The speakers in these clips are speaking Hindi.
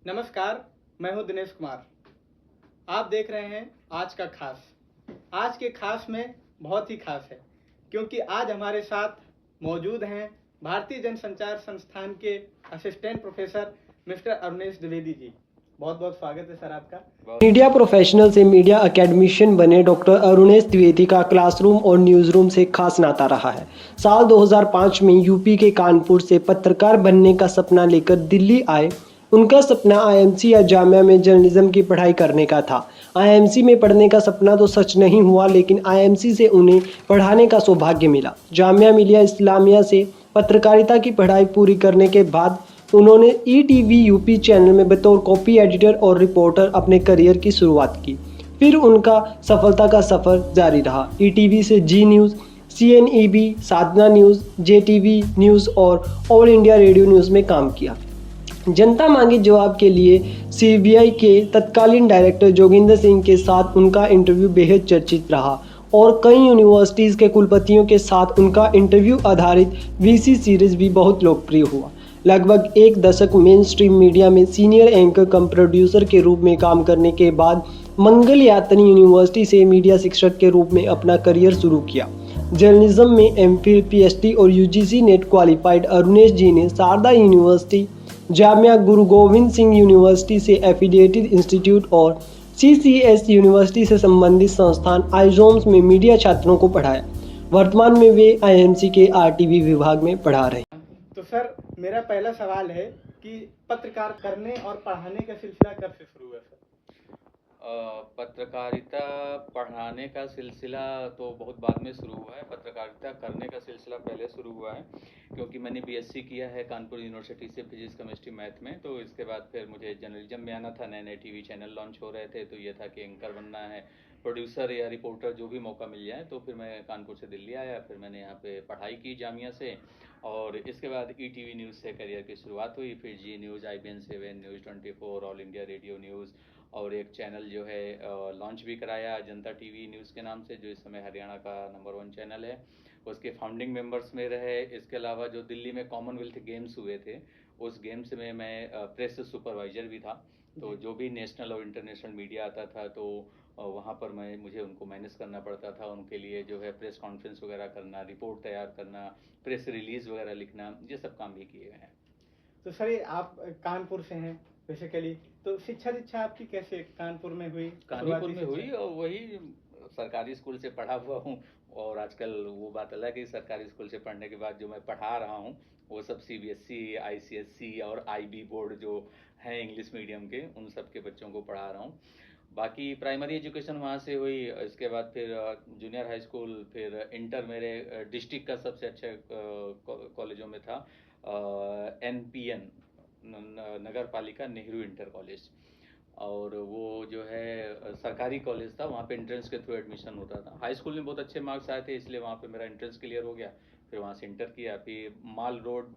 नमस्कार, मैं हूं दिनेश कुमार। आप देख रहे हैं आज का खास। आज के खास में बहुत ही खास है क्योंकि आज हमारे साथ मौजूद हैं भारतीय जनसंचार संस्थान के assistant professor mister Arunesh Dwivedi ji. बहुत बहुत स्वागत है सर आपका। मीडिया प्रोफेशनल से मीडिया अकेडमिशियन बने डॉक्टर अरुणेश द्विवेदी का क्लासरूम और न्यूज़रूम से खास नाता रहा है। साल 2005 में यूपी के कानपुर से पत्रकार बनने का सपना लेकर दिल्ली आए। उनका सपना आईएमसी या जामिया में जर्नलिज्म की पढ़ाई करने का था। आईएमसी में पढ़ने का सपना तो सच नहीं हुआ, लेकिन आईएमसी से उन्हें पढ़ाने का सौभाग्य मिला। जामिया मिलिया इस्लामिया से पत्रकारिता की पढ़ाई पूरी करने के बाद उन्होंने ईटीवी यूपी चैनल में बतौर कॉपी एडिटर और रिपोर्टर अपने करियर की शुरुआत की। फिर उनका सफलता का सफ़र जारी रहा। ईटीवी से जी न्यूज़, सीएनईबी, साधना न्यूज़, जेटीवी न्यूज़ और ऑल इंडिया रेडियो न्यूज़ में काम किया। जनता मांगे जवाब के लिए सीबीआई के तत्कालीन डायरेक्टर जोगिंदर सिंह के साथ उनका इंटरव्यू बेहद चर्चित रहा और कई यूनिवर्सिटीज़ के कुलपतियों के साथ उनका इंटरव्यू आधारित वीसी सीरीज भी बहुत लोकप्रिय हुआ। लगभग एक दशक मेन स्ट्रीम मीडिया में सीनियर एंकर कम प्रोड्यूसर के रूप में काम करने के बाद मंगल यातनी यूनिवर्सिटी से मीडिया शिक्षक के रूप में अपना करियर शुरू किया। जर्नलिज्म में एमफिल, पीएचडी और यूजीसी नेट क्वालिफाइड अरुणेश जी ने शारदा यूनिवर्सिटी, जामिया गुरु गोविंद सिंह यूनिवर्सिटी से एफिलिएटेड इंस्टीट्यूट और सीसीएस यूनिवर्सिटी से संबंधित संस्थान आइजोम्स में मीडिया छात्रों को पढ़ाया। वर्तमान में वे आईएमसी के आरटीवी विभाग में पढ़ा रहे। तो सर, मेरा पहला सवाल है कि पत्रकार करने और पढ़ाने का सिलसिला कब से शुरू हुआ सर? पत्रकारिता पढ़ाने का सिलसिला तो बहुत बाद में शुरू हुआ है। पत्रकारिता करने का सिलसिला पहले शुरू हुआ है क्योंकि मैंने बीएससी किया है कानपुर यूनिवर्सिटी से फिजिक्स केमिस्ट्री मैथ में। तो इसके बाद फिर मुझे जर्नलिज्म में आना था। नए नए टीवी चैनल लॉन्च हो रहे थे, तो ये था कि एंकर बनना है, प्रोड्यूसर या रिपोर्टर जो भी मौका मिल जाए। तो फिर मैं कानपुर से दिल्ली आया, फिर मैंने यहाँ पे पढ़ाई की जामिया से और इसके बाद ईटीवी न्यूज़ से करियर की शुरुआत हुई। फिर Zee news, IBN 7, news 24, all India radio news और एक चैनल जो है लॉन्च भी कराया जनता टीवी न्यूज़ के नाम से, जो इस समय हरियाणा का नंबर 1 चैनल है। उसके फाउंडिंग मेंबर्स में रहे। इसके अलावा जो दिल्ली में कॉमनवेल्थ गेम्स हुए थे, उस गेम्स में मैं प्रेस सुपरवाइज़र भी था। तो जो भी नेशनल और इंटरनेशनल मीडिया आता था तो वहाँ पर मुझे उनको मैनेज करना पड़ता था। उनके लिए जो है प्रेस कॉन्फ्रेंस वगैरह करना, रिपोर्ट तैयार करना, प्रेस रिलीज़ वगैरह लिखना, ये सब काम भी किए गए हैं। तो सर, ये आप कानपुर से हैं बेसिकली, तो शिक्षा दीक्षा आपकी कैसे कानपुर में हुई? कानपुर में हुई और वही सरकारी स्कूल से पढ़ा हुआ हूँ। और आजकल वो बात अलग है, सरकारी स्कूल से पढ़ने के बाद जो मैं पढ़ा रहा हूँ वो सब सीबीएसई, आईसीएसई और आईबी बोर्ड जो हैं इंग्लिश मीडियम के, उन सब के बच्चों को पढ़ा रहा हूँ। बाकी प्राइमरी एजुकेशन वहाँ से हुई। इसके बाद फिर जूनियर हाई स्कूल, फिर इंटर मेरे डिस्ट्रिक्ट का सबसे अच्छे कॉलेजों में था, NPN नगर पालिका नेहरू इंटर कॉलेज। और वो जो है सरकारी कॉलेज था, वहाँ पे एंट्रेंस के थ्रू एडमिशन होता था। हाई स्कूल में बहुत अच्छे मार्क्स आए थे, इसलिए वहाँ पे मेरा एंट्रेंस क्लियर हो गया। फिर वहाँ से इंटर किया। फिर माल रोड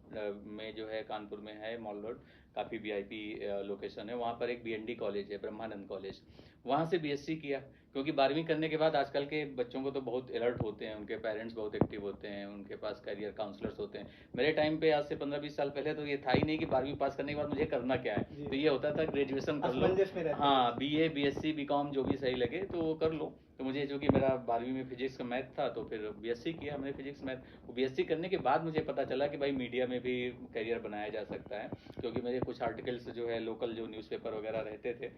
में जो है कानपुर में है मॉल रोड, काफ़ी वीआईपी लोकेशन है। वहाँ पर एक बीएनडी कॉलेज है, ब्रह्मानंद कॉलेज, वहाँ से बीएससी किया। क्योंकि 12वीं करने के बाद आजकल के बच्चों को तो बहुत अलर्ट होते हैं, उनके पेरेंट्स बहुत एक्टिव होते हैं, उनके पास करियर काउंसलर्स होते हैं। मेरे टाइम पे आज से 15-20 साल पहले तो ये था ही नहीं कि 12वीं पास करने के बाद मुझे करना क्या है। तो ये होता था ग्रेजुएशन कर लो, हाँ, बीए, बीएससी, बीकॉम जो भी सही लगे तो वो कर लो। तो मुझे चूँकि मेरा 12वीं में फिजिक्स का मैथ था तो फिर बीएससी किया मैंने फिजिक्स मैथ। वो बीएससी करने के बाद मुझे पता चला कि भाई मीडिया में भी करियर बनाया जा सकता है। क्योंकि मेरे कुछ आर्टिकल्स जो है लोकल जो न्यूज़पेपर वगैरह रहते थे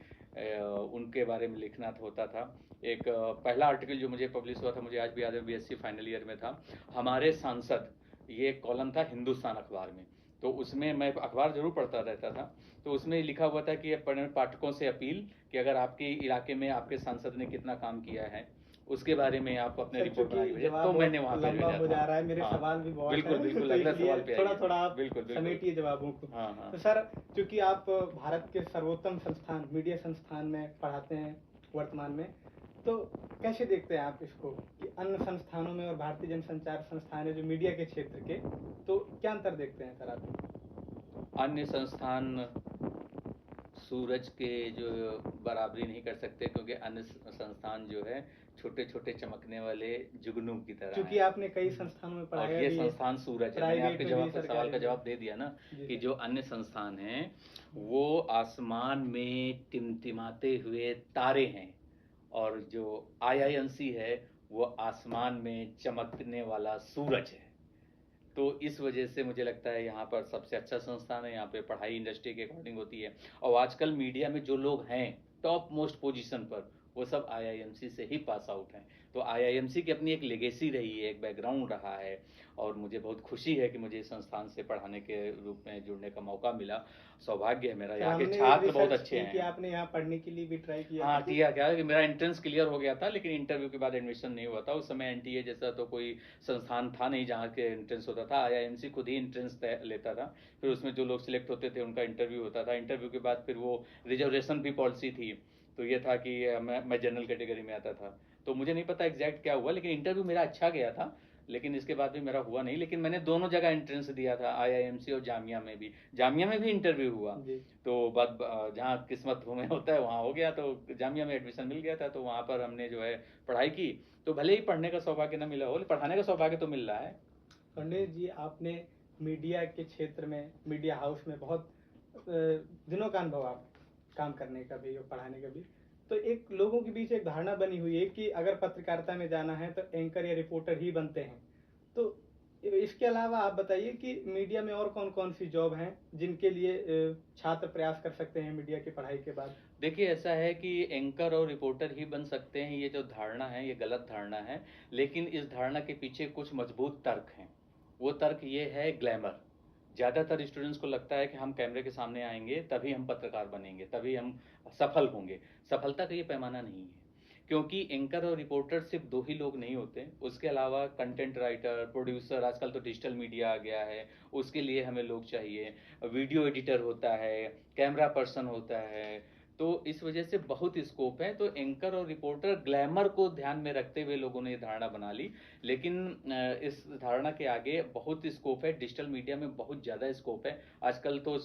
उनके बारे में लिखना होता था। एक पहला आर्टिकल जो मुझे पब्लिश हुआ था, मुझे आज भी याद है, बीएससी फाइनल ईयर में था, हमारे सांसद, ये एक कॉलम था हिंदुस्तान अखबार में। तो उसमें मैं अखबार जरूर पढ़ता रहता था, तो उसमें लिखा हुआ था कि पाठकों से अपील कि अगर आपके इलाके में आपके सांसद ने कितना काम किया है उसके बारे में आप अपने रिपोर्ट बना के भेजें। तो मैंने वहाँ पे लंबा हो जा रहा है, मेरे सवाल भी बहुत बिल्कुल हैं, बिल्कुल तो अगला इसलिए सवाल पे थोड़ा थोड़ा आप बिल्कुल समेटिए जवाबों को। हाँ हाँ। तो सर, चूंकि आप भारत के सर्वोत्तम संस्थान मीडिया संस्थान में पढ़ाते हैं वर्तमान में, तो कैसे देखते हैं आप इसको कि अन्य संस्थानों में और भारतीय जनसंचार संस्थान है जो मीडिया के क्षेत्र के, तो क्या अंतर देखते हैं सर आप? अन्य संस्थान सूरज के जो बराबरी नहीं कर सकते, क्योंकि अन्य संस्थान जो है छोटे छोटे चमकने वाले जुगनू की तरह क्योंकि हैं। आपने कई संस्थानों में और पढ़ाया ये भी है, संस्थान सूरज है। मैंने प्राइवेट आपके में जवाब भी, का सवाल सरकारी का में जवाब भी। दे दिया ना जी कि सर। जो अन्य संस्थान हैं वो आसमान में टिमटिमाते हुए तारे हैं, और जो IIMC है वो आसमान में चमकने वाला सूरज है। तो इस वजह से मुझे लगता है यहाँ पर सबसे अच्छा संस्थान है। यहाँ पे पढ़ाई इंडस्ट्री के अकॉर्डिंग होती है, और आजकल मीडिया में जो लोग हैं टॉप मोस्ट पोजीशन पर, वो सब IIMC से ही पास आउट हैं। तो IIMC की अपनी एक लेगेसी रही है, एक बैकग्राउंड रहा है, और मुझे बहुत खुशी है कि मुझे इस संस्थान से पढ़ाने के रूप में जुड़ने का मौका मिला। सौभाग्य है मेरा, सर, यहाँ के हमने छात्र बहुत रिसर्च अच्छे की कि हैं। आपने यहाँ पढ़ने के लिए भी ट्राई किया हाँ था। किया, क्या कि मेरा एंट्रेंस क्लियर हो गया था, लेकिन इंटरव्यू के बाद एडमिशन नहीं हुआ था। उस समय NTA जैसा तो कोई संस्थान था नहीं जहाँ के एंट्रेंस होता था। IIMC खुद ही एंट्रेंस लेता था, फिर उसमें जो लोग सिलेक्ट होते थे उनका इंटरव्यू होता था। इंटरव्यू के बाद फिर वो रिजर्वेशन भी पॉलिसी थी, तो ये था कि मैं जनरल कैटेगरी में आता था। तो मुझे नहीं पता एग्जैक्ट क्या हुआ, लेकिन इंटरव्यू मेरा अच्छा गया था, लेकिन इसके बाद भी मेरा हुआ नहीं। लेकिन मैंने दोनों जगह एंट्रेंस दिया था, IIMC और जामिया में भी। जामिया में भी इंटरव्यू हुआ, जी। तो बात जहाँ किस्मत में होता है वहाँ हो गया, तो जामिया में एडमिशन मिल गया था। तो वहाँ पर हमने जो है पढ़ाई की। तो भले ही पढ़ने का सौभाग्य न मिला हो, लेकिन पढ़ाने का सौभाग्य तो मिल रहा है। पंडित जी, आपने मीडिया के क्षेत्र में, मीडिया हाउस में बहुत दिनों का अनुभव, आप काम करने का भी और पढ़ाने का भी। तो एक लोगों के बीच एक धारणा बनी हुई है कि अगर पत्रकारिता में जाना है तो एंकर या रिपोर्टर ही बनते हैं। तो इसके अलावा आप बताइए कि मीडिया में और कौन कौन सी जॉब हैं जिनके लिए छात्र प्रयास कर सकते हैं मीडिया की पढ़ाई के बाद? देखिए, ऐसा है कि एंकर और रिपोर्टर ही बन सकते हैं, ये जो धारणा है ये गलत धारणा है। लेकिन इस धारणा के पीछे कुछ मजबूत तर्क हैं। वो तर्क ये है ग्लैमर। ज़्यादातर स्टूडेंट्स को लगता है कि हम कैमरे के सामने आएंगे तभी हम पत्रकार बनेंगे, तभी हम सफल होंगे। सफलता का ये पैमाना नहीं है, क्योंकि एंकर और रिपोर्टर सिर्फ दो ही लोग नहीं होते। उसके अलावा कंटेंट राइटर, प्रोड्यूसर, आजकल तो डिजिटल मीडिया आ गया है, उसके लिए हमें लोग चाहिए। वीडियो एडिटर होता है, कैमरा पर्सन होता है। तो इस वजह से बहुत स्कोप है। तो एंकर और रिपोर्टर ग्लैमर को ध्यान में रखते हुए लोगों ने ये धारणा बना ली, लेकिन इस धारणा के आगे बहुत स्कोप है। डिजिटल मीडिया में बहुत ज़्यादा स्कोप है। आजकल तो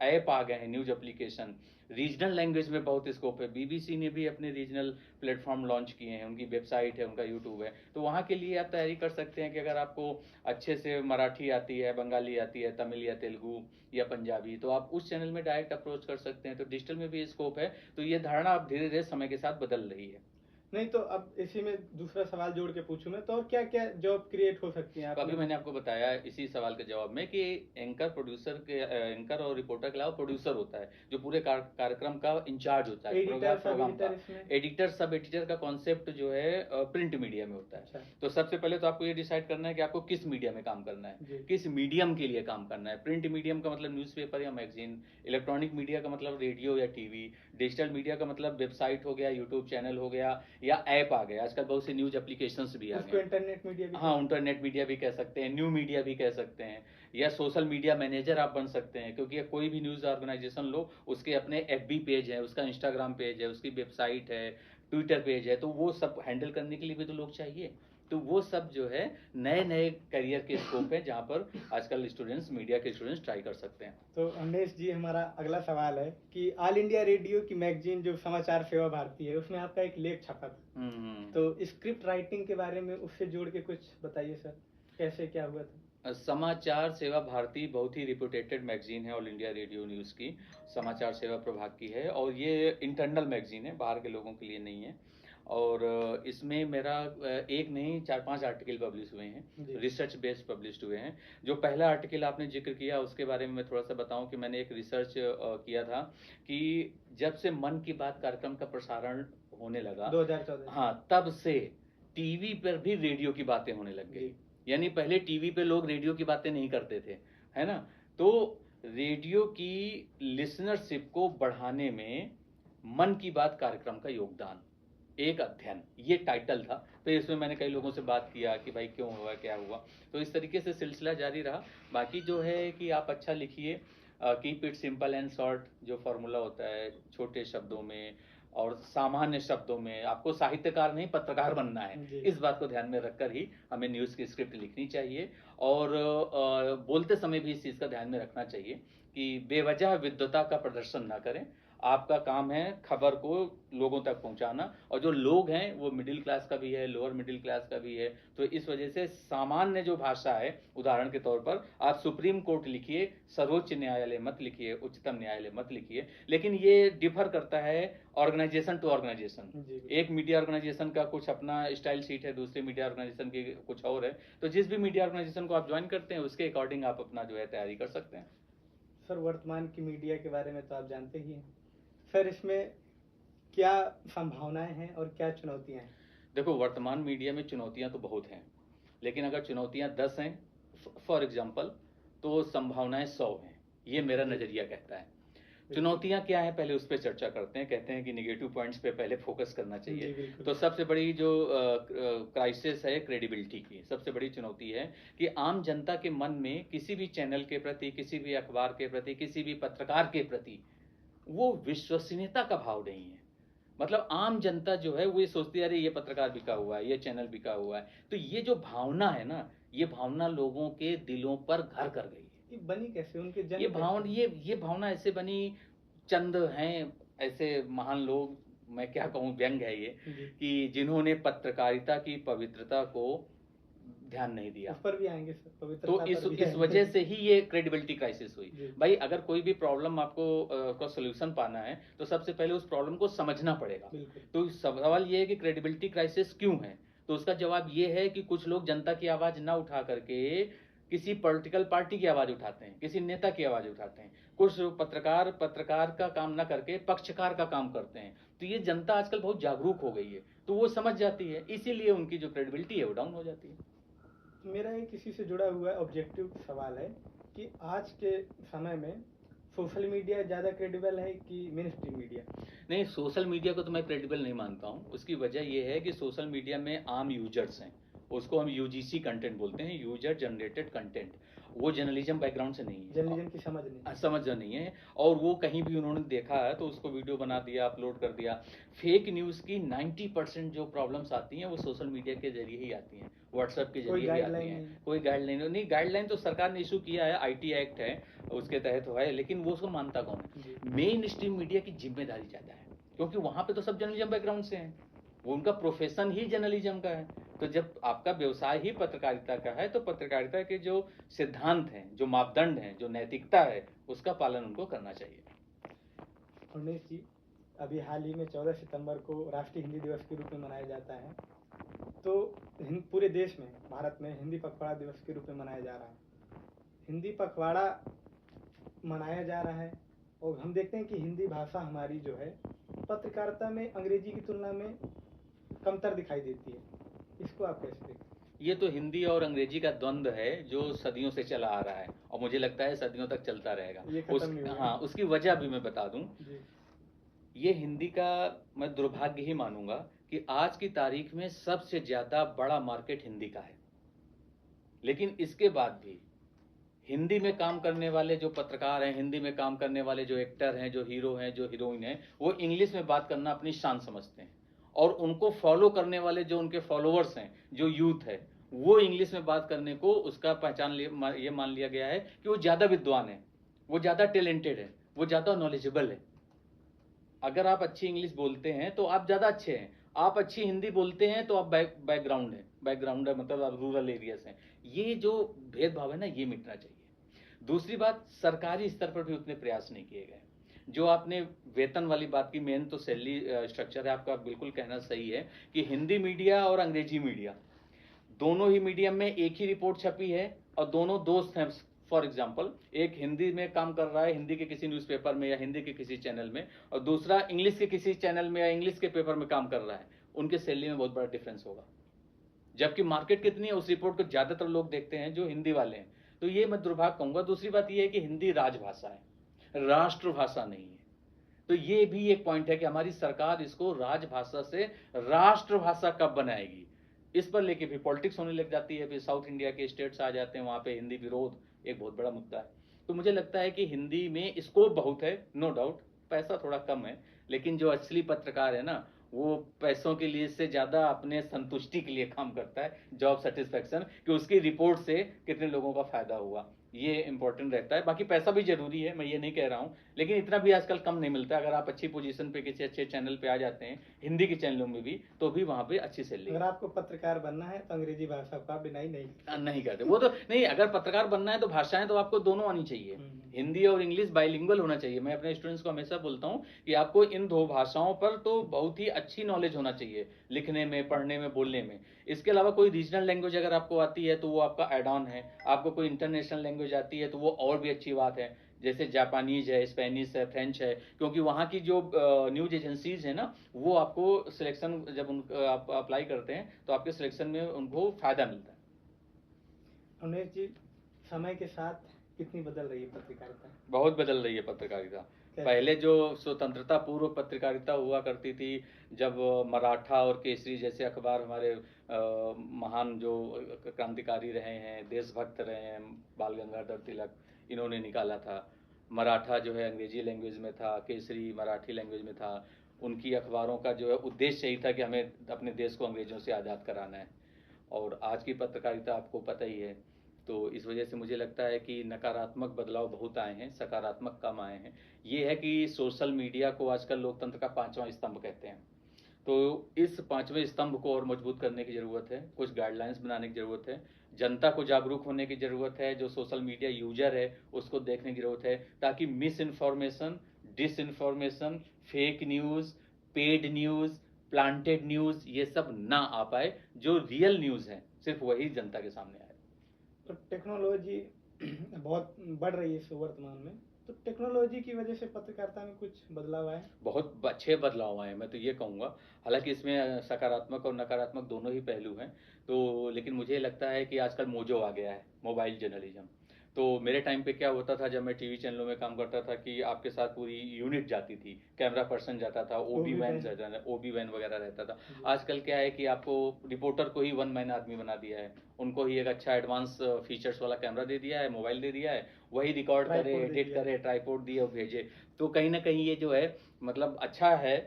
ऐप आ गए हैं, न्यूज एप्लीकेशन। रीजनल लैंग्वेज में बहुत स्कोप है। BBC ने भी अपने रीजनल प्लेटफॉर्म लॉन्च किए हैं, उनकी वेबसाइट है, उनका यूट्यूब है। तो वहाँ के लिए आप तैयारी कर सकते हैं कि अगर आपको अच्छे से मराठी आती है, बंगाली आती है, तमिल या तेलुगु या पंजाबी, तो आप उस चैनल में डायरेक्ट अप्रोच कर सकते हैं। तो डिजिटल में भी स्कोप है। तो ये धारणा अब धीरे धीरे समय के साथ बदल रही है। नहीं तो अब इसी में दूसरा सवाल जोड़ के पूछूं मैं, तो और क्या क्या जॉब क्रिएट हो सकती है? तो अभी मैंने आपको बताया इसी सवाल के जवाब में कि एंकर प्रोड्यूसर के एंकर और रिपोर्टर के अलावा प्रोड्यूसर होता है, जो पूरे कार्यक्रम का इंचार्ज होता है, प्रोग्राम का। एडिटर, सब एडिटर का कॉन्सेप्ट जो है प्रिंट मीडिया में होता है। अच्छा। तो सबसे पहले तो आपको ये डिसाइड करना है कि आपको किस मीडिया में काम करना है, किस मीडियम के लिए काम करना है। प्रिंट मीडियम का मतलब न्यूज़पेपर या मैगजीन, इलेक्ट्रॉनिक मीडिया का मतलब रेडियो या टीवी, डिजिटल मीडिया का मतलब वेबसाइट हो गया, यूट्यूब चैनल हो गया, या ऐप आ गया। आजकल बहुत सी न्यूज एप्लीकेशंस भी आ गए, इंटरनेट मीडिया भी। हाँ, इंटरनेट मीडिया भी कह सकते हैं, न्यू मीडिया भी कह सकते हैं, या सोशल मीडिया मैनेजर आप बन सकते हैं। क्योंकि कोई भी न्यूज़ ऑर्गेनाइजेशन लो, उसके अपने FB पेज है, उसका इंस्टाग्राम पेज है, उसकी वेबसाइट है, ट्विटर पेज है। तो वो सब हैंडल करने के लिए भी तो लोग चाहिए। तो वो सब जो है नए नए करियर के स्कोप है, जहाँ पर आजकल स्टूडेंट्स, मीडिया के स्टूडेंट्स ट्राई कर सकते हैं। तो अमरेश जी, हमारा अगला सवाल है कि ऑल इंडिया रेडियो की मैगजीन जो समाचार सेवा भारती है, उसमें आपका एक लेख छपा था। तो स्क्रिप्ट राइटिंग के बारे में उससे जोड़ के कुछ बताइए सर, कैसे क्या हुआ था? समाचार सेवा भारती बहुत ही रिप्यूटेटेड मैगजीन है, ऑल इंडिया रेडियो न्यूज़ की, समाचार सेवा प्रभाग की है, और ये इंटरनल मैगजीन है, बाहर के लोगों के लिए नहीं है। और इसमें मेरा एक नहीं 4-5 आर्टिकल पब्लिश हुए हैं, रिसर्च बेस्ड पब्लिश हुए हैं। जो पहला आर्टिकल आपने जिक्र किया, उसके बारे में मैं थोड़ा सा बताऊं कि मैंने एक रिसर्च किया था कि जब से मन की बात कार्यक्रम का प्रसारण होने लगा 2014, हाँ, तब से टीवी पर भी रेडियो की बातें होने लग गई। यानी पहले टीवी पे लोग रेडियो की बातें नहीं करते थे, है ना। तो रेडियो की लिसनरशिप को बढ़ाने में मन की बात कार्यक्रम का योगदान, एक अध्ययन, ये टाइटल था। तो इसमें मैंने कई लोगों से बात किया कि भाई क्यों हुआ, क्या हुआ। तो इस तरीके से सिलसिला जारी रहा। बाकी जो है कि आप अच्छा लिखिए, keep it simple and short, जो फॉर्मूला होता है, छोटे शब्दों में और सामान्य शब्दों में। आपको साहित्यकार नहीं पत्रकार बनना है, इस बात को ध्यान में रखकर ही हमें न्यूज़ की स्क्रिप्ट लिखनी चाहिए। और बोलते समय भी इस चीज़ का ध्यान में रखना चाहिए कि बेवजह विद्वता का प्रदर्शन ना करें। आपका काम है खबर को लोगों तक पहुंचाना, और जो लोग हैं वो मिडिल क्लास का भी है, लोअर मिडिल क्लास का भी है। तो इस वजह से सामान्य जो भाषा है, उदाहरण के तौर पर आप सुप्रीम कोर्ट लिखिए, सर्वोच्च न्यायालय मत लिखिए, उच्चतम न्यायालय मत लिखिए। लेकिन ये डिफर करता है ऑर्गेनाइजेशन टू ऑर्गेनाइजेशन। एक मीडिया ऑर्गेनाइजेशन का कुछ अपना स्टाइल शीट है, दूसरे मीडिया ऑर्गेनाइजेशन की कुछ और है। तो जिस भी मीडिया ऑर्गेनाइजेशन को आप ज्वाइन करते हैं उसके अकॉर्डिंग आप अपना जो है तैयारी कर सकते हैं। सर, वर्तमान की मीडिया के बारे में तो आप जानते ही हैं सर, इसमें क्या संभावनाएं हैं और क्या चुनौतियां हैं? देखो, वर्तमान मीडिया में चुनौतियां तो बहुत हैं, लेकिन अगर चुनौतियां 10 हैं फॉर एग्जांपल, तो संभावनाएं 100 हैं। ये मेरा नजरिया कहता है। चुनौतियां क्या है, पहले उस पर चर्चा करते हैं। कहते हैं कि निगेटिव पॉइंट्स पे पहले फोकस करना चाहिए। तो सबसे बड़ी जो क्राइसिस है क्रेडिबिलिटी की, सबसे बड़ी चुनौती है कि आम जनता के मन में किसी भी चैनल के प्रति, किसी भी अखबार के प्रति, किसी भी पत्रकार के प्रति वो विश्वसनीयता का भाव नहीं है। मतलब आम जनता जो है वो ये सोचती है अरे ये पत्रकार बिका हुआ है, ये चैनल बिका हुआ है। तो ये जो भावना है ना, ये भावना लोगों के दिलों पर घर कर गई है। ये बनी कैसे, उनके जन्म ये भावना ऐसे बनी, चंद हैं ऐसे महान लोग, मैं क्या कहूँ, व्यंग है ये, कि जिन्होंने पत्रकारिता की पवित्रता को ध्यान नहीं दिया। उस पर भी आएंगे सर, पवित्रता तो पर भी इस वजह से ही ये क्रेडिबिलिटी क्राइसिस हुई। भाई, अगर कोई भी प्रॉब्लम आपको का सॉल्यूशन पाना है तो सबसे पहले उस प्रॉब्लम को समझना पड़ेगा। तो सवाल ये है कि क्रेडिबिलिटी क्राइसिस क्यों है, तो उसका जवाब ये है कि कुछ लोग जनता की आवाज ना उठा करके किसी पॉलिटिकल पार्टी की आवाज उठाते हैं, किसी नेता की आवाज उठाते हैं। कुछ पत्रकार का काम ना करके पक्षकार का काम करते हैं। तो ये जनता आजकल बहुत जागरूक हो गई है, तो वो समझ जाती है, इसीलिए उनकी जो क्रेडिबिलिटी है वो डाउन हो जाती है। मेरा एक किसी से जुड़ा हुआ ऑब्जेक्टिव सवाल है कि आज के समय में सोशल मीडिया ज़्यादा क्रेडिबल है कि मेन स्ट्रीम मीडिया? नहीं, सोशल मीडिया को तो मैं क्रेडिबल नहीं मानता हूँ। उसकी वजह यह है कि सोशल मीडिया में आम यूजर्स हैं, उसको हम यूजीसी कंटेंट बोलते हैं, यूजर जनरेटेड कंटेंट। वो जर्नलिज्म बैकग्राउंड से नहीं है, जर्नलिज्म की समझ नहीं है। और वो कहीं भी उन्होंने देखा है तो उसको वीडियो बना दिया, अपलोड कर दिया। फेक न्यूज़ की 90% जो प्रॉब्लम्स आती हैं वो सोशल मीडिया के जरिए ही आती हैं, व्हाट्सएप के जरिए भी आती हैं। कोई गाइडलाइन नहीं, गाइडलाइन तो सरकार ने इशू किया है, IT एक्ट है उसके तहत है, लेकिन वो उसको मानता कौन है? मेन स्ट्रीम मीडिया की जिम्मेदारी ज़्यादा है, क्योंकि वहाँ पे तो सब जर्नलिज्म बैकग्राउंड से हैं, वो उनका प्रोफेशन ही जर्नलिज्म का है। तो जब आपका व्यवसाय ही पत्रकारिता का है तो पत्रकारिता के जो सिद्धांत हैं, जो मापदंड हैं, जो नैतिकता है, उसका पालन उनको करना चाहिए। अरुणेश जी, अभी हाल ही में 14 सितंबर को राष्ट्रीय हिंदी दिवस के रूप में मनाया जाता है, तो पूरे देश में, भारत में हिंदी पखवाड़ा दिवस के रूप में मनाया जा रहा है। हिंदी पखवाड़ा मनाया जा रहा है और हम देखते हैं कि हिंदी भाषा हमारी जो है पत्रकारिता में अंग्रेजी की तुलना में कमतर दिखाई देती है। इसको आप कैसे देखते हैं? ये तो हिंदी और अंग्रेजी का द्वंद्व है जो सदियों से चला आ रहा है और मुझे लगता है सदियों तक चलता रहेगा। हाँ, उसकी वजह भी मैं बता दूं। ये हिंदी का मैं दुर्भाग्य ही मानूंगा कि आज की तारीख में सबसे ज्यादा बड़ा मार्केट हिंदी का है, लेकिन इसके बाद भी हिंदी में काम करने वाले जो पत्रकार हैं, हिंदी में काम करने वाले जो एक्टर हैं, जो हीरो हैं, जो हीरोइन हैं, वो इंग्लिश में बात करना अपनी शान समझते हैं। और उनको फॉलो करने वाले जो उनके फॉलोअर्स हैं, जो यूथ है, वो इंग्लिश में बात करने को उसका पहचान ये मान लिया गया है कि वो ज़्यादा विद्वान है, वो ज़्यादा टैलेंटेड है, वो ज़्यादा नॉलेजेबल है। अगर आप अच्छी इंग्लिश बोलते हैं तो आप ज़्यादा अच्छे हैं, आप अच्छी हिंदी बोलते हैं तो आप बैकग्राउंड है, मतलब आप रूरल एरिया से हैं। ये जो भेदभाव है ना, ये मिटना चाहिए। दूसरी बात, सरकारी स्तर पर भी उतने प्रयास नहीं किए गए। जो आपने वेतन वाली बात की, मेन तो सैलरी स्ट्रक्चर है, आपका बिल्कुल कहना सही है कि हिंदी मीडिया और अंग्रेजी मीडिया दोनों ही मीडियम में एक ही रिपोर्ट छपी है और दोनों दोस्त हैं। फॉर एग्जाम्पल, एक हिंदी में काम कर रहा है, हिंदी के किसी न्यूज़पेपर में या हिंदी के किसी चैनल में, और दूसरा इंग्लिश के किसी चैनल में या इंग्लिश के पेपर में काम कर रहा है, उनके सैलरी में बहुत बड़ा डिफरेंस होगा। जबकि मार्केट कितनी है उस रिपोर्ट को ज़्यादातर लोग देखते हैं जो हिंदी वाले हैं। तो ये मैं दुर्भाग्य कहूँगा। दूसरी बात ये है कि हिंदी राजभाषा है, राष्ट्रभाषा नहीं है। तो ये भी एक पॉइंट है कि हमारी सरकार इसको राजभाषा से राष्ट्रभाषा कब बनाएगी, इस पर लेके भी पॉलिटिक्स होने लग जाती है। फिर साउथ इंडिया के स्टेट्स आ जाते हैं, वहाँ पे हिंदी विरोध एक बहुत बड़ा मुद्दा है। तो मुझे लगता है कि हिंदी में स्कोप बहुत है, नो डाउट, पैसा थोड़ा कम है, लेकिन जो असली पत्रकार है ना, वो पैसों के लिए से ज़्यादा अपने संतुष्टि के लिए काम करता है, जॉब सेटिस्फैक्शन, कि उसकी रिपोर्ट से कितने लोगों का फायदा हुआ। ये इंपॉर्टेंट रहता है। बाकी पैसा भी जरूरी है, मैं ये नहीं कह रहा हूँ, लेकिन इतना भी आजकल कम नहीं मिलता। अगर आप अच्छी पोजीशन पे किसी अच्छे चैनल पे आ जाते हैं, हिंदी के चैनलों में भी, तो भी वहाँ पे अच्छी सैलरी। अगर आपको पत्रकार बनना है तो अंग्रेजी भाषा का बिनाई नहीं करते वो तो नहीं। अगर पत्रकार बनना है तो भाषाएं तो आपको दोनों आनी चाहिए, हिंदी और इंग्लिश बाइलिंगुअल होना चाहिए। मैं अपने स्टूडेंट्स को हमेशा बोलता हूँ कि आपको इन दो भाषाओं पर तो बहुत ही अच्छी नॉलेज होना चाहिए, लिखने में, पढ़ने में, बोलने में। इसके अलावा कोई रीजनल लैंग्वेज अगर आपको आती है तो वो आपका एड ऑन है। आपको कोई इंटरनेशनल लैंग्वेज आती है तो वो और भी अच्छी बात है, जैसे जापानीज है, स्पेनिश है, फ्रेंच है, क्योंकि वहाँ की जो न्यूज एजेंसीज है ना, वो आपको सिलेक्शन जब उनका आप अप्लाई करते हैं तो आपके सिलेक्शन में उनको फायदा मिलता है। उमेश जी, समय के साथ कितनी बदल रही है पत्रकारिता? बहुत बदल रही है पत्रकारिता। पहले जो स्वतंत्रता पूर्व पत्रकारिता हुआ करती थी, जब मराठा और केसरी जैसे अखबार हमारे महान जो क्रांतिकारी रहे हैं, देशभक्त रहे हैं, बाल गंगाधर तिलक, इन्होंने निकाला था। मराठा जो है अंग्रेजी लैंग्वेज में था, केसरी मराठी लैंग्वेज में था। उनकी अखबारों का जो है उद्देश्य यही था कि हमें अपने देश को अंग्रेजों से आज़ाद कराना है। और आज की पत्रकारिता आपको पता ही है। तो इस वजह से मुझे लगता है कि नकारात्मक बदलाव बहुत आए हैं, सकारात्मक कम आए हैं। ये है कि सोशल मीडिया को आजकल लोकतंत्र का 5वां स्तंभ कहते हैं। तो इस 5वें स्तंभ को और मजबूत करने की ज़रूरत है, कुछ गाइडलाइंस बनाने की ज़रूरत है, जनता को जागरूक होने की ज़रूरत है, जो सोशल मीडिया यूजर है उसको देखने की ज़रूरत है, ताकि miss information, disinformation, fake news, paid news, planted news ये सब ना आ पाए। जो रियल न्यूज़ है सिर्फ वही जनता के सामने आए। तो टेक्नोलॉजी बहुत बढ़ रही है इस वर्तमान में, तो टेक्नोलॉजी की वजह से पत्रकारिता में कुछ बदलाव आए? बहुत अच्छे बदलाव आए, मैं तो ये कहूँगा। हालांकि इसमें सकारात्मक और नकारात्मक दोनों ही पहलू हैं। तो लेकिन मुझे लगता है कि आजकल मोजो आ गया है, मोबाइल जर्नलिज्म। तो मेरे टाइम पे क्या होता था, जब मैं टीवी चैनलों में काम करता था, कि आपके साथ पूरी यूनिट जाती थी, कैमरा पर्सन जाता था, ओबी वैन वगैरह रहता था। आजकल क्या है कि आपको रिपोर्टर को ही वन मैन आदमी बना दिया है, उनको ही एक अच्छा एडवांस फीचर्स वाला कैमरा दे दिया है, मोबाइल दे दिया है, वही रिकॉर्ड करे, एडिट करे, ट्राइपॉड दिए और भेजे। तो कहीं ना कहीं ये जो है मतलब अच्छा है,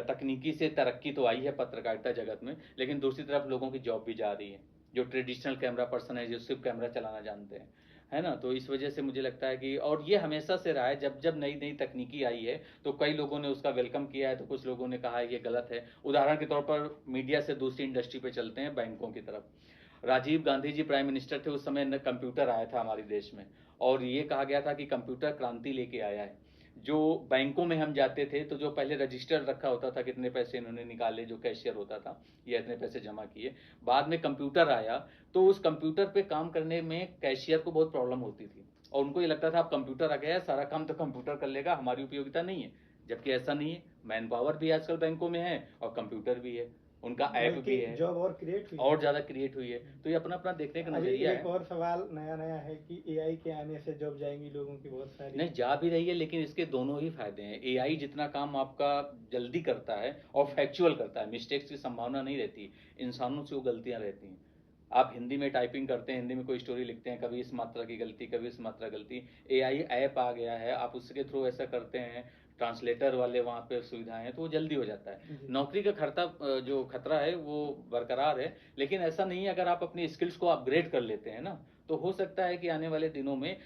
तकनीकी से तरक्की तो आई है पत्रकारिता जगत में, लेकिन दूसरी तरफ लोगों की जॉब भी जा रही है, जो ट्रेडिशनल कैमरा पर्सन है, जो सिर्फ कैमरा चलाना जानते हैं, है ना। तो इस वजह से मुझे लगता है कि, और ये हमेशा से रहा है, जब जब नई नई तकनीकी आई है तो कई लोगों ने उसका वेलकम किया है, तो कुछ लोगों ने कहा है ये गलत है। उदाहरण के तौर पर मीडिया से दूसरी इंडस्ट्री पे चलते हैं, बैंकों की तरफ। राजीव गांधी जी प्राइम मिनिस्टर थे, उस समय कंप्यूटर आया था हमारे देश में, और ये कहा गया था कि कंप्यूटर क्रांति लेके आया है। जो बैंकों में हम जाते थे तो जो पहले रजिस्टर रखा होता था, कितने पैसे इन्होंने निकाले, जो कैशियर होता था, ये इतने पैसे जमा किए। बाद में कंप्यूटर आया तो उस कंप्यूटर पे काम करने में कैशियर को बहुत प्रॉब्लम होती थी, और उनको ये लगता था अब कंप्यूटर आ गया है, सारा काम तो कंप्यूटर कर लेगा, हमारी उपयोगिता नहीं है। जबकि ऐसा नहीं है, मैन पावर भी आजकल बैंकों में है और कंप्यूटर भी है, उनका ऐप भी है, जॉब और क्रिएट हुई, और ज्यादा क्रिएट हुई है। तो ये अपना अपना देखने का नजरिया है। एक और सवाल नया नया है कि एआई के आने से जॉब जाएंगी लोगों की बहुत सारी। नहीं, जा भी रही है, लेकिन इसके दोनों ही फायदे हैं। एआई जितना काम आपका जल्दी करता है और फैक्चुअल करता है, मिस्टेक्स की संभावना नहीं रहती, इंसानों से वो गलतियां रहती हैं। आप हिंदी में टाइपिंग करते हैं, हिंदी में कोई स्टोरी लिखते हैं, कभी इस मात्रा की गलती, कभी इस मात्रा गलती। एआई ऐप आ गया है, आप उसके थ्रू ऐसा करते हैं, ट्रांसलेटर वाले वहाँ पे सुविधाएं हैं, तो वो जल्दी हो जाता है। नौकरी का जो खतरा है वो बरकरार है, लेकिन ऐसा नहीं है। अगर आप अपनी स्किल्स को अपग्रेड कर लेते हैं ना, तो हो सकता है कि आने वाले दिनों में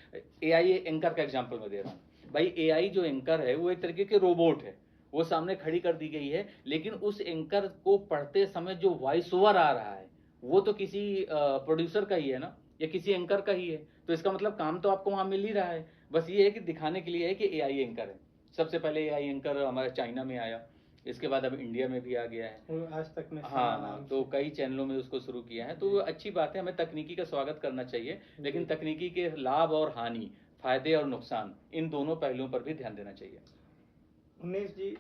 एआई एंकर का एग्जांपल मैं दे रहा हूँ भाई। एआई जो एंकर है वो एक तरीके के रोबोट है, वो सामने खड़ी कर दी गई है, लेकिन उस एंकर को पढ़ते समय जो वॉइस ओवर आ रहा है वो तो किसी प्रोड्यूसर का ही है ना, या किसी एंकर का ही है। तो इसका मतलब काम तो आपको वहां मिल ही रहा है, बस ये है कि दिखाने के लिए है कि एआई एंकर है। सबसे पहले एआई एंकर हमारे चाइना में आया, इसके बाद अब इंडिया में भी आ गया है, आज तक में। हाँ, तो कई चैनलों में उसको शुरू किया है। तो अच्छी बात है, हमें तकनीकी का स्वागत करना चाहिए, लेकिन तकनीकी के लाभ और हानि, फायदे और नुकसान, इन दोनों पहलुओं पर भी ध्यान देना चाहिए। उमेश जी,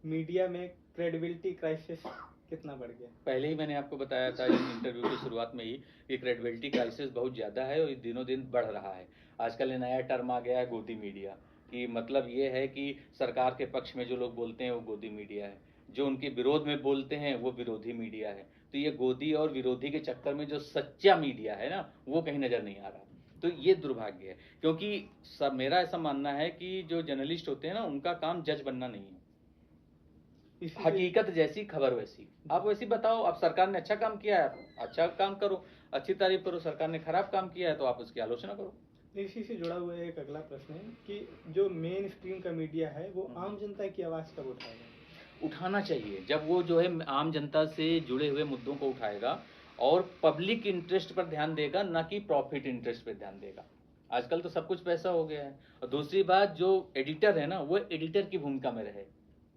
मीडिया में क्रेडिबिलिटी क्राइसिस कितना बढ़ गया? पहले ही मैंने आपको बताया था इस इंटरव्यू की शुरुआत में ही कि क्रेडिबिलिटी क्राइसिस बहुत ज़्यादा है और ये दिनों दिन बढ़ रहा है। आजकल नया टर्म आ गया है गोदी मीडिया, कि मतलब ये है कि सरकार के पक्ष में जो लोग बोलते हैं वो गोदी मीडिया है, जो उनके विरोध में बोलते हैं वो विरोधी मीडिया है। तो ये गोदी और विरोधी के चक्कर में जो सच्चा मीडिया है ना, वो कहीं नज़र नहीं आ रहा। तो ये दुर्भाग्य है, क्योंकि सब मेरा ऐसा मानना है कि जो जर्नलिस्ट होते हैं ना, उनका काम जज बनना नहीं है। हकीकत जैसी खबर वैसी, आप वैसी बताओ। अब सरकार ने अच्छा काम किया है, अच्छा काम करो, अच्छी तारीफ करो। सरकार ने खराब काम किया है तो आप उसकी आलोचना करो। इसी से जुड़ा हुआ एक अगला प्रश्न है कि जो मेन स्ट्रीम का मीडिया है वो आम जनता की आवाज़ कब उठाएगा? उठाना चाहिए, जब वो जो है आम जनता से जुड़े हुए मुद्दों को उठाएगा और पब्लिक इंटरेस्ट पर ध्यान देगा, ना कि प्रॉफिट इंटरेस्ट पर ध्यान देगा। आजकल तो सब कुछ पैसा हो गया है। और दूसरी बात, जो एडिटर है ना, वो एडिटर की भूमिका में रहे,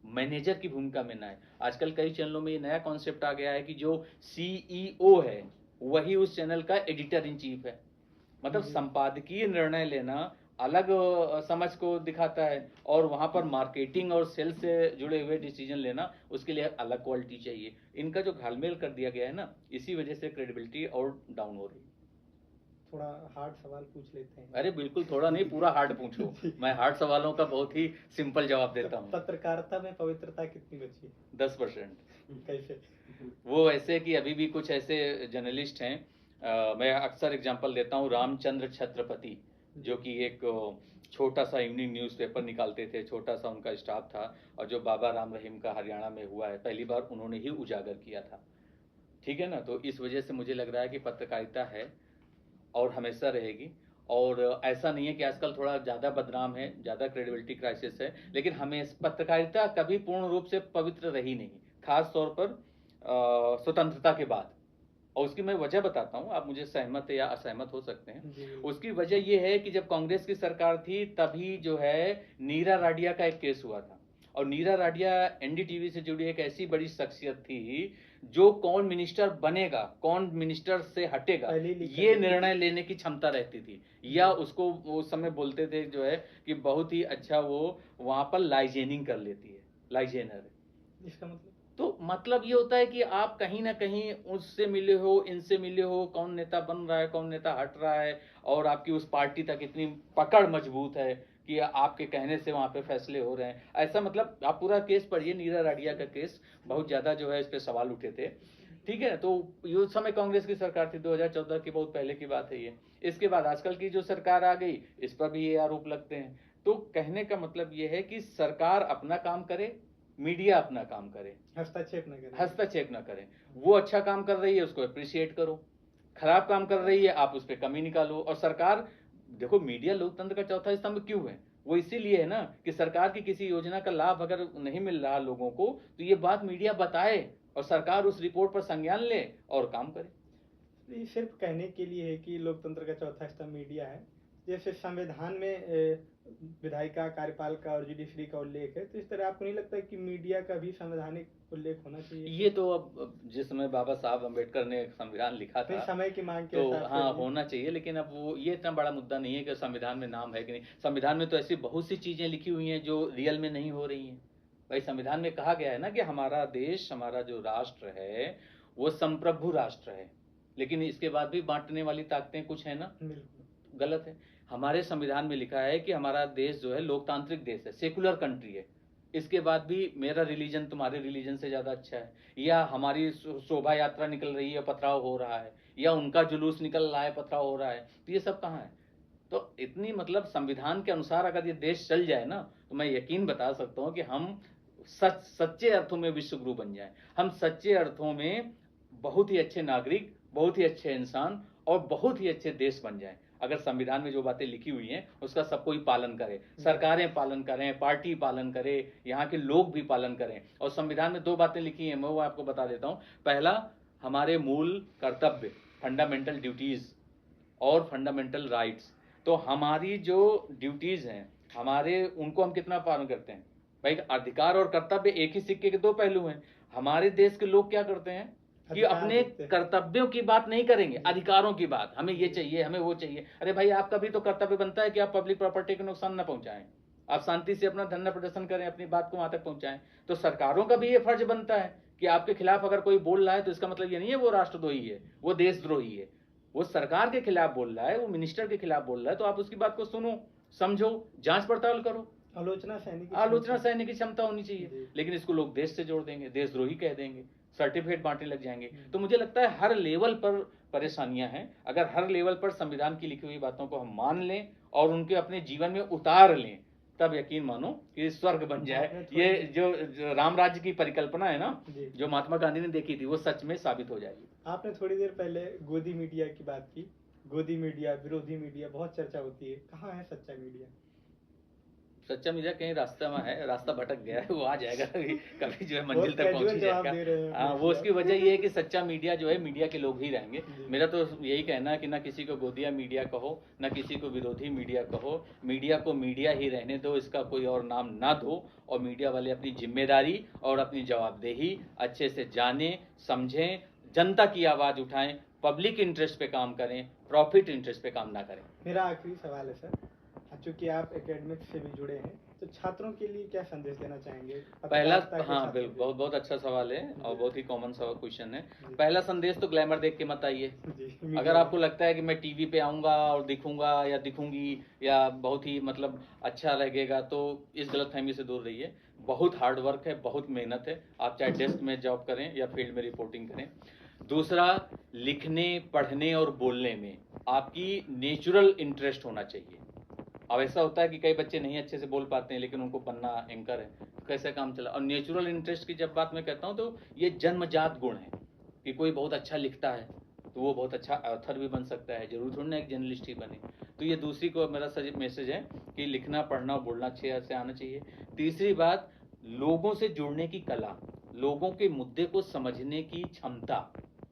मैनेजर की भूमिका में ना है। आजकल कई चैनलों में ये नया कॉन्सेप्ट आ गया है कि जो CEO है वही उस चैनल का एडिटर इन चीफ है। मतलब संपादकीय निर्णय लेना अलग समझ को दिखाता है, और वहां पर मार्केटिंग और सेल्स से जुड़े हुए डिसीजन लेना, उसके लिए अलग क्वालिटी चाहिए। इनका जो घालमेल कर दिया गया है ना, इसी वजह से क्रेडिबिलिटी और डाउन हो रही है। थोड़ा हार्ड सवाल पूछ लेते हैं। अरे बिल्कुल, थोड़ा नहीं, पूरा हार्ड पूछो। मैं हार्ड सवालों का बहुत ही सिंपल जवाब देता हूँ। पत्रकारिता में पवित्रता कितनी बची है? 10%। कैसे? वो ऐसे कि अभी भी कुछ ऐसे जर्नलिस्ट हैं, मैं अक्सर एग्जांपल देता हूँ, रामचंद्र छत्रपति, जो कि एक छोटा सा इवनिंग न्यूज़पेपर निकालते थे, छोटा सा उनका स्टाफ था, और जो बाबा राम रहीम का हरियाणा में हुआ है, पहली बार उन्होंने ही उजागर किया था। ठीक है ना? तो इस वजह से मुझे लग रहा है कि पत्रकारिता है और हमेशा रहेगी। और ऐसा नहीं है कि आजकल थोड़ा ज़्यादा बदनाम है, ज़्यादा क्रेडिबिलिटी क्राइसिस है, लेकिन हमें पत्रकारिता कभी पूर्ण रूप से पवित्र रही नहीं, खास तौर पर स्वतंत्रता के बाद। और उसकी मैं वजह बताता हूँ, आप मुझे सहमत या असहमत हो सकते हैं। उसकी वजह ये है कि जब कांग्रेस की सरकार थी तभी जो है नीरा राडिया का एक केस हुआ था, और नीरा राडिया NDTV से जुड़ी एक ऐसी बड़ी शख्सियत थी जो कौन मिनिस्टर बनेगा, कौन मिनिस्टर से हटेगा, ये निर्णय लेने की क्षमता रहती थी। या उसको उस समय बोलते थे जो है कि बहुत ही अच्छा वो वहां पर लाइजेनिंग कर लेती है, लाइजेनर। इसका मतलब? तो मतलब ये होता है कि आप कहीं ना कहीं उससे मिले हो, इनसे मिले हो, कौन नेता बन रहा है, कौन नेता हट रहा है, और आपकी उस पार्टी तक इतनी पकड़ मजबूत है कि आपके कहने से वहां पे फैसले हो रहे हैं। ऐसा मतलब आप पूरा केस पढ़िए, नीरा राडिया का केस, बहुत ज्यादा जो है इस पे सवाल उठे थे। ठीक है, तो ये उस समय कांग्रेस की सरकार थी, 2014 की बहुत पहले की बात है ये। इसके बाद आजकल की जो सरकार आ गई, इस पर भी ये आरोप लगते हैं। तो कहने का मतलब ये है कि सरकार अपना काम करे, मीडिया अपना काम करे, हस्तक्षेप न करें। हस्तक्षेप न करें। वो अच्छा काम कर रही है उसको अप्रिशिएट करो, खराब काम कर रही है आप उस पर कमी निकालो। और सरकार, देखो मीडिया लोकतंत्र का चौथा स्तंभ क्यों है? वो इसीलिए है ना कि सरकार की किसी योजना का लाभ अगर नहीं मिल रहा लोगों को, तो ये बात मीडिया बताए और सरकार उस रिपोर्ट पर संज्ञान ले और काम करे। ये सिर्फ कहने के लिए है कि लोकतंत्र का चौथा स्तंभ मीडिया है। जैसे संविधान में विधायिका, कार्यपालिका और जुडिशरी का उल्लेख है, तो इस तरह आपको नहीं लगता कि मीडिया का भी संवैधानिक उल्लेख होना चाहिए? ये तो अब जिस समय बाबा साहब अम्बेडकर ने संविधान लिखा था, समय की मांग के तो हिसाब से हाँ होना चाहिए, लेकिन अब वो ये इतना बड़ा मुद्दा नहीं है कि संविधान में नाम है कि नहीं। संविधान में तो ऐसी बहुत सी चीजें लिखी हुई हैं जो रियल में नहीं हो रही हैं। भाई संविधान में कहा गया है ना कि हमारा देश, हमारा जो राष्ट्र है वो संप्रभु राष्ट्र है, लेकिन इसके बाद भी बांटने वाली ताकतें कुछ है ना, गलत है। हमारे संविधान में लिखा है कि हमारा देश जो है लोकतांत्रिक देश है, सेकुलर कंट्री है, इसके बाद भी मेरा रिलीजन तुम्हारे रिलीजन से ज्यादा अच्छा है, या हमारी शोभा यात्रा निकल रही है पथराव हो रहा है, या उनका जुलूस निकल रहा है पथराव हो रहा है, तो ये सब कहाँ है? तो इतनी मतलब संविधान के अनुसार अगर ये देश चल जाए ना, तो मैं यकीन बता सकता हूँ कि हम सच्चे अर्थों में विश्व गुरु बन जाए। हम सच्चे अर्थों में बहुत ही अच्छे नागरिक, बहुत ही अच्छे इंसान और बहुत ही अच्छे देश बन जाए, अगर संविधान में जो बातें लिखी हुई हैं उसका सब कोई पालन करे, सरकारें पालन करें, पार्टी पालन करे, यहाँ के लोग भी पालन करें। और संविधान में 2 बातें लिखी हैं, मैं वो आपको बता देता हूँ। पहला, हमारे मूल कर्तव्य, फंडामेंटल ड्यूटीज और फंडामेंटल राइट्स। तो हमारी जो ड्यूटीज हैं हमारे, उनको हम कितना पालन करते हैं? भाई अधिकार और कर्तव्य एक ही सिक्के के 2 पहलू हैं। हमारे देश के लोग क्या करते हैं कि अपने कर्तव्यों की बात नहीं करेंगे, अधिकारों की बात, हमें ये चाहिए, हमें वो चाहिए। अरे भाई आपका भी तो कर्तव्य बनता है कि आप पब्लिक प्रॉपर्टी को नुकसान न पहुंचाएं, आप शांति से अपना धरना प्रदर्शन करें, अपनी बात को वहां तक पहुंचाएं। तो सरकारों का भी ये फर्ज बनता है कि आपके खिलाफ अगर कोई बोल रहा है तो इसका मतलब ये नहीं है वो राष्ट्रद्रोही है, वो देशद्रोही है। वो सरकार के खिलाफ बोल रहा है, वो मिनिस्टर के खिलाफ बोल रहा है, तो आप उसकी बात को सुनो, समझो, जांच पड़ताल करो, आलोचना सहने की क्षमता होनी चाहिए। लेकिन इसको लोग देश से जोड़ देंगे, देशद्रोही कह देंगे, सर्टिफिकेट बांटने लग जाएंगे। तो मुझे लगता है हर लेवल पर परेशानियां हैं। अगर हर लेवल पर संविधान की लिखी हुई बातों को हम मान लें और उनके अपने जीवन में उतार लें, तब यकीन मानो कि स्वर्ग बन जाए। ये जो राम राज्य की परिकल्पना है ना, जो महात्मा गांधी ने देखी थी, वो सच में साबित हो जाएगी। आपने थोड़ी देर पहले गोदी मीडिया की बात की, गोदी मीडिया, विरोधी मीडिया, बहुत चर्चा होती है, कहाँ है सच्चा मीडिया? सच्चा मीडिया कहीं रास्ते में है, रास्ता भटक गया है, वो आ जाएगा कभी जो है बहुत मंजिल तक पहुंच कैजुअल ही जवाब जाएगा। दे रहे हैं हाँ, वो वैसे उसकी आप। वजह ये है कि सच्चा मीडिया जो है मीडिया के लोग ही रहेंगे। जी। मेरा तो यही कहना है कि ना किसी को गोदिया मीडिया कहो, ना किसी को विरोधी मीडिया कहो, मीडिया को मीडिया ही रहने दो, इसका कोई और नाम ना दो। और मीडिया वाले अपनी जिम्मेदारी और अपनी जवाबदेही अच्छे से जाने समझें, जनता की आवाज़ उठाएं, पब्लिक इंटरेस्ट पे काम करें, प्रॉफिट इंटरेस्ट पे काम ना करें। मेरा आखिरी सवाल है सर, चूंकि आप एकेडमिक्स से भी जुड़े हैं, तो छात्रों के लिए क्या संदेश देना चाहेंगे? पहला, पत्रकारिता के हाँ छात्रों बिल्कुल, के बहुत बहुत अच्छा सवाल है और जी। बहुत ही कॉमन सा क्वेश्चन है। जी। पहला संदेश तो ग्लैमर देख के मत आइए। लिए। जी, अगर मीडिया आपको लगता है कि मैं टीवी पे आऊँगा और दिखूंगा या दिखूंगी या बहुत ही मतलब अच्छा लगेगा, तो इस गलतफहमी से दूर रहिए। बहुत हार्ड वर्क है, बहुत मेहनत है, आप चाहे डेस्क में जॉब करें या फील्ड में रिपोर्टिंग करें। दूसरा, लिखने, पढ़ने और बोलने में आपकी नेचुरल इंटरेस्ट होना चाहिए। अब ऐसा होता है कि कई बच्चे नहीं अच्छे से बोल पाते हैं, लेकिन उनको बनना एंकर है, तो कैसे काम चला। और नेचुरल इंटरेस्ट की जब बात मैं कहता हूँ, तो ये जन्मजात गुण है कि कोई बहुत अच्छा लिखता है तो वो बहुत अच्छा ऑथर भी बन सकता है, जरूर थोड़ी ना एक जर्नलिस्ट ही बने। तो ये दूसरी को मेरा मैसेज है कि लिखना, पढ़ना और बोलना अच्छे से आना चाहिए। तीसरी बात, लोगों से जुड़ने की कला, लोगों के मुद्दे को समझने की क्षमता।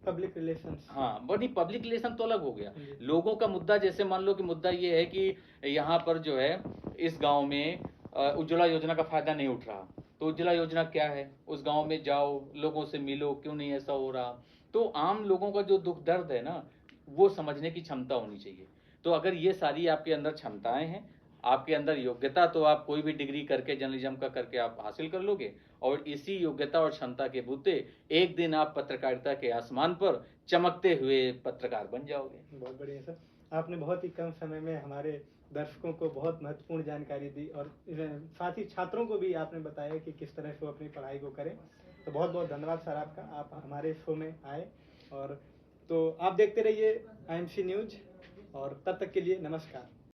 Public relations. हाँ, बट नहीं, पब्लिक रिलेशन तो अलग हो गया। जी। लोगों का मुद्दा, जैसे मान लो कि मुद्दा ये है कि यहाँ पर जो है इस गांव में उज्ज्वला योजना का फायदा नहीं उठ रहा, तो उज्ज्वला योजना क्या है, उस गांव में जाओ, लोगों से मिलो, क्यों नहीं ऐसा हो रहा। तो आम लोगों का जो दुख दर्द है ना, वो समझने की क्षमता होनी चाहिए। तो अगर ये सारी आपके अंदर क्षमताएं हैं, आपके अंदर योग्यता, तो आप कोई भी डिग्री करके, जर्नलिज्म का करके आप हासिल कर लोगे। और इसी योग्यता और क्षमता के बूते एक दिन आप पत्रकारिता के आसमान पर चमकते हुए पत्रकार बन जाओगे। बहुत बढ़िया सर, आपने बहुत ही कम समय में हमारे दर्शकों को बहुत महत्वपूर्ण जानकारी दी, और साथ ही छात्रों को भी आपने बताया कि किस तरह से वो अपनी पढ़ाई को करें। तो बहुत बहुत धन्यवाद सर आपका, आप हमारे शो में आए। और तो आप देखते रहिए IMC न्यूज, और तब तक के लिए नमस्कार।